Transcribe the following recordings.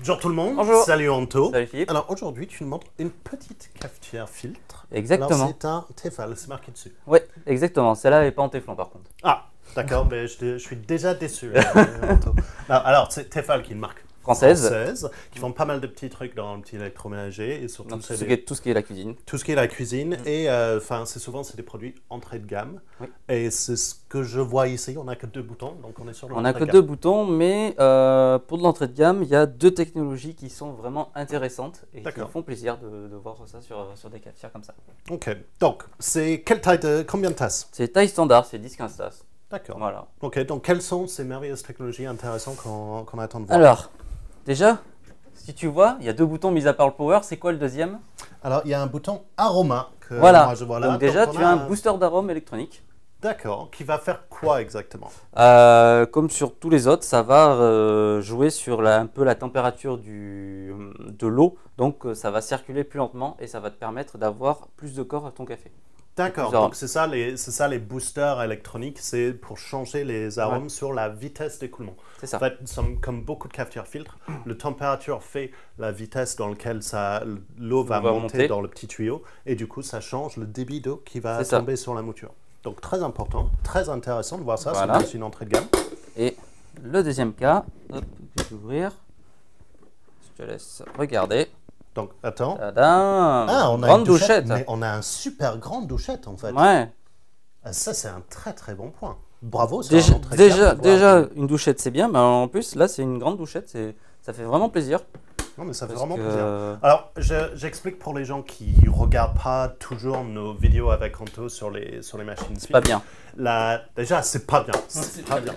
Bonjour tout le monde. Bonjour. Salut Anto. Salut Philippe. Alors aujourd'hui, tu nous montres une petite cafetière filtre. Exactement. Alors c'est un Tefal, c'est marqué dessus. Oui, exactement. Celle-là n'est pas en téflon par contre. Ah, d'accord, mais je suis déjà déçu. Anto. Alors c'est Tefal qui est une marque Française. qui font pas mal de petits trucs dans le petit électroménager et surtout Donc, c'est tout ce qui est la cuisine. tout ce qui est la cuisine et c'est souvent c'est des produits entrée de gamme. Oui. Et c'est ce que je vois ici. On n'a que deux boutons, donc on est sur On n'a l'entrée que de deux gamme. boutons, mais pour de l'entrée de gamme, il y a deux technologies qui sont vraiment intéressantes et qui D'accord. font plaisir de voir ça sur des cafetières comme ça. Ok, donc c'est quelle taille combien de tasses? C'est taille standard, c'est 10-15 tasses. D'accord. Voilà. Ok, donc quelles sont ces merveilleuses technologies intéressantes qu'on attend de voir? Alors, déjà, si tu vois, il y a deux boutons mis à part le power. C'est quoi le deuxième? Alors, il y a un bouton aroma que Voilà. moi je vois là. Donc déjà, Donc, on tu as un booster d'arôme électronique. D'accord, qui va faire quoi exactement? Comme sur tous les autres, ça va jouer sur un peu la température de l'eau. Donc ça va circuler plus lentement et ça va te permettre d'avoir plus de corps à ton café. D'accord, Plusieurs donc c'est ça les boosters électroniques, c'est pour changer les arômes sur la vitesse d'écoulement. C'est ça. En fait, comme beaucoup de cafetières filtres, la température fait la vitesse dans laquelle l'eau va monter dans le petit tuyau et du coup ça change le débit d'eau qui va C'est ça. tomber sur la mouture. Donc très important, très intéressant de voir ça, Voilà. c'est une entrée de gamme. Et le deuxième cas, hop, je vais l'ouvrir. Je te laisse regarder. Donc attends. Tadam! Ah, on a Grande une douchette, douchette. mais on a un super grande douchette en fait. Ouais. Ah, ça c'est un très très bon point. Bravo, c'est Déjà, un entrée de gamme de voir- une douchette c'est bien, mais en plus là c'est une grande douchette, ça fait vraiment plaisir. Non mais ça fait Parce vraiment que- plaisir. Alors j'explique pour les gens qui regardent pas toujours nos vidéos avec Anto sur les machines. C'est pas bien. Déjà c'est pas bien. C'est pas bien.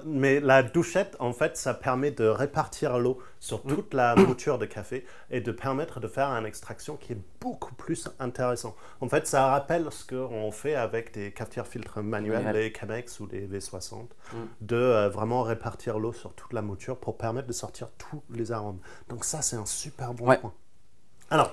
Mais la douchette, en fait, ça permet de répartir l'eau sur toute la mouture de café et de permettre de faire une extraction qui est beaucoup plus intéressante. En fait, ça rappelle ce qu'on fait avec des cafetières filtres manuels, les Chemex ou les V60, de vraiment répartir l'eau sur toute la mouture pour permettre de sortir tous les arômes. Donc ça, c'est un super bon point. Alors,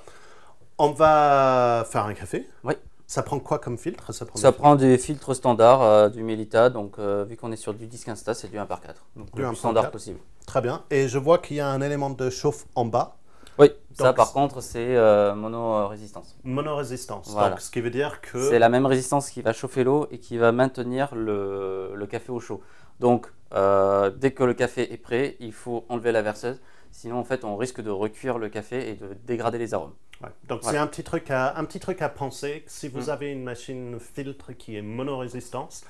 on va faire un café. Oui. Ça prend quoi comme filtre? Ça prend des filtres standards, du Melita, donc vu qu'on est sur du 10-15 tasses, c'est du 1/4. Donc Du le 1/4. plus standard possible. Très bien. Et je vois qu'il y a un élément de chauffe en bas. Oui, ça Donc, par contre c'est mono-résistance. Monorésistance. Voilà. Donc, ce qui veut dire que... C'est la même résistance qui va chauffer l'eau et qui va maintenir le café au chaud. Donc dès que le café est prêt, il faut enlever la verseuse. Sinon en fait on risque de recuire le café et de dégrader les arômes. Ouais. Donc, Voilà. c'est un petit truc à penser. Si vous avez une machine filtre qui est monorésistance,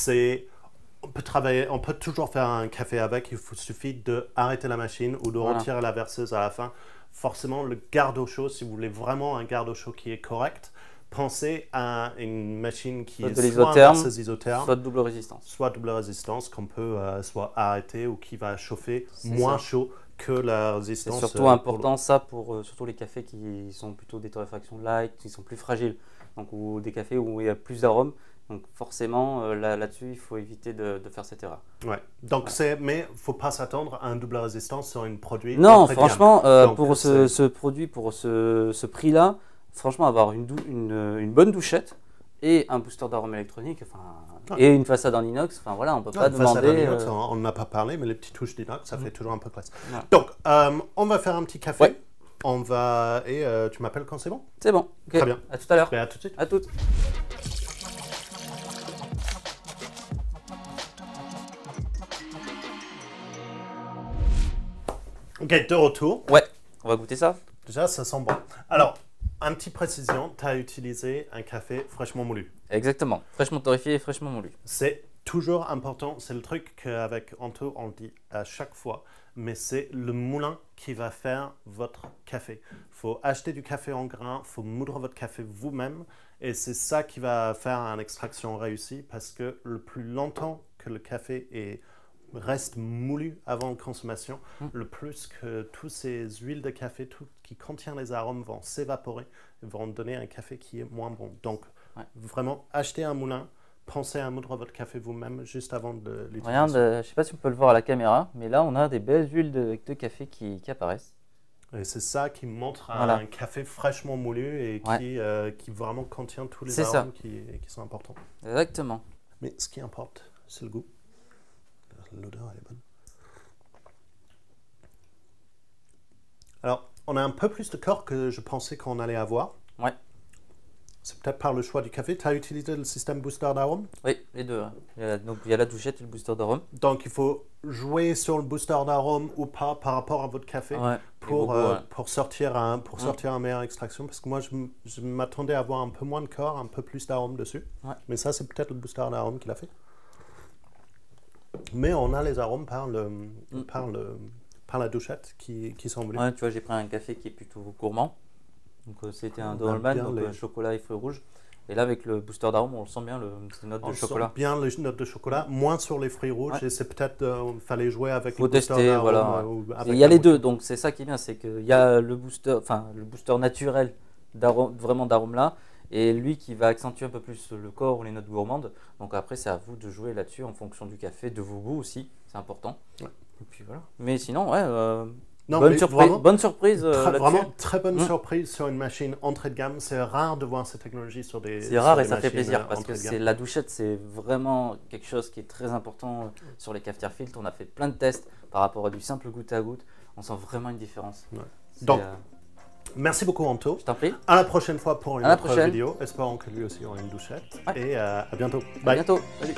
on peut toujours faire un café avec. Il suffit d'arrêter la machine ou de retirer la verseuse à la fin. Forcément, le garde-au-chaud, si vous voulez vraiment un garde-au-chaud qui est correct, pensez à une machine qui est soit un verseuse isotherme, soit de double résistance. soit double résistance qu'on peut soit arrêter ou qui va chauffer moins chaud que la résistance. C'est surtout important ça pour surtout les cafés qui sont plutôt des torréfactions light, qui sont plus fragiles, donc ou des cafés où il y a plus d'arômes. Donc forcément là-dessus il faut éviter de faire cette erreur. Ouais. Donc mais faut pas s'attendre à un double résistance sur un produit. Non, franchement Donc, pour ce produit, pour ce prix-là, franchement avoir une bonne douchette et un booster d'arôme électronique, et une façade en inox, enfin voilà, on peut pas demander. Inox, on n'en a pas parlé, mais les petites touches d'inox, ça fait toujours un peu classe. Voilà. Donc, on va faire un petit café. Ouais. On va et tu m'appelles quand c'est bon. C'est bon. Okay. Très bien. À tout à l'heure. Et à tout de suite. À toutes. Ok, de retour. Ouais. On va goûter ça. Déjà, ça sent bon. Alors, un petit précision, tu as utilisé un café fraîchement moulu. Exactement. Fraîchement torréfié et fraîchement moulu. C'est toujours important, c'est le truc qu'avec Anto on dit à chaque fois, mais c'est le moulin qui va faire votre café. Il faut acheter du café en grain, il faut moudre votre café vous-même et c'est ça qui va faire une extraction réussie parce que le plus longtemps que le café reste moulu avant consommation, le plus que toutes ces huiles de café, tout qui contient les arômes vont s'évaporer et vont donner un café qui est moins bon. Donc vraiment, achetez un moulin. Pensez à moudre votre café vous-même juste avant de l'utiliser. Regarde, je ne sais pas si on peut le voir à la caméra, mais là on a des belles huiles de café qui apparaissent. Et c'est ça qui montre Voilà. un café fraîchement moulu et qui vraiment contient tous les C'est arômes qui sont importants. Exactement. Mais ce qui importe, c'est le goût. L'odeur, elle est bonne. Alors, on a un peu plus de corps que je pensais qu'on allait avoir. Ouais, C'est peut-être par le choix du café. Tu as utilisé le système booster d'arôme. oui, les deux. Hein. Donc il y a la douchette et le booster d'arôme. Donc, il faut jouer sur le booster d'arôme ou pas par rapport à votre café Ouais, pour sortir un meilleur extraction. Parce que moi, je m'attendais à avoir un peu moins de corps, un peu plus d'arôme dessus. Ouais. Mais ça, c'est peut-être le booster d'arôme qui l'a fait. Mais on a les arômes par la douchette qui sont venus. Ouais, tu vois, j'ai pris un café qui est plutôt gourmand. Donc c'était un On a Dollman, bien donc les- chocolat et fruits rouges. Et là, avec le booster d'arôme, on le sent bien, ces notes On de sent chocolat. bien les notes de chocolat, moins sur les fruits rouges. Ouais. Et c'est peut-être, fallait jouer avec Faut le booster tester, d'arôme. voilà. Ou Et avec il y a la les deux, moitié. donc c'est ça qui est bien, c'est qu'il y a le booster naturel d'arôme, vraiment d'arôme là, et lui qui va accentuer un peu plus le corps ou les notes gourmandes. Donc après, c'est à vous de jouer là-dessus en fonction du café, de vos goûts aussi, c'est important. Ouais. Et puis voilà. Mais sinon, ouais, Non, bonne mais surprise, vraiment, bonne surprise là-dessus. Vraiment très bonne Mm. surprise sur une machine entrée de gamme. C'est rare de voir cette technologie sur des. C'est rare sur et des ça fait machines, plaisir parce que entrée de c'est gamme. la douchette, c'est vraiment quelque chose qui est très important sur les cafetières filtres. On a fait plein de tests par rapport à du simple goutte à goutte. On sent vraiment une différence. Ouais. C'est, Donc, Merci beaucoup, Anto. je t'en prie. À la prochaine fois pour une À la autre prochaine. vidéo. Espérons que lui aussi aura une douchette. Ouais. Et à bientôt. À Bye. bientôt. Salut.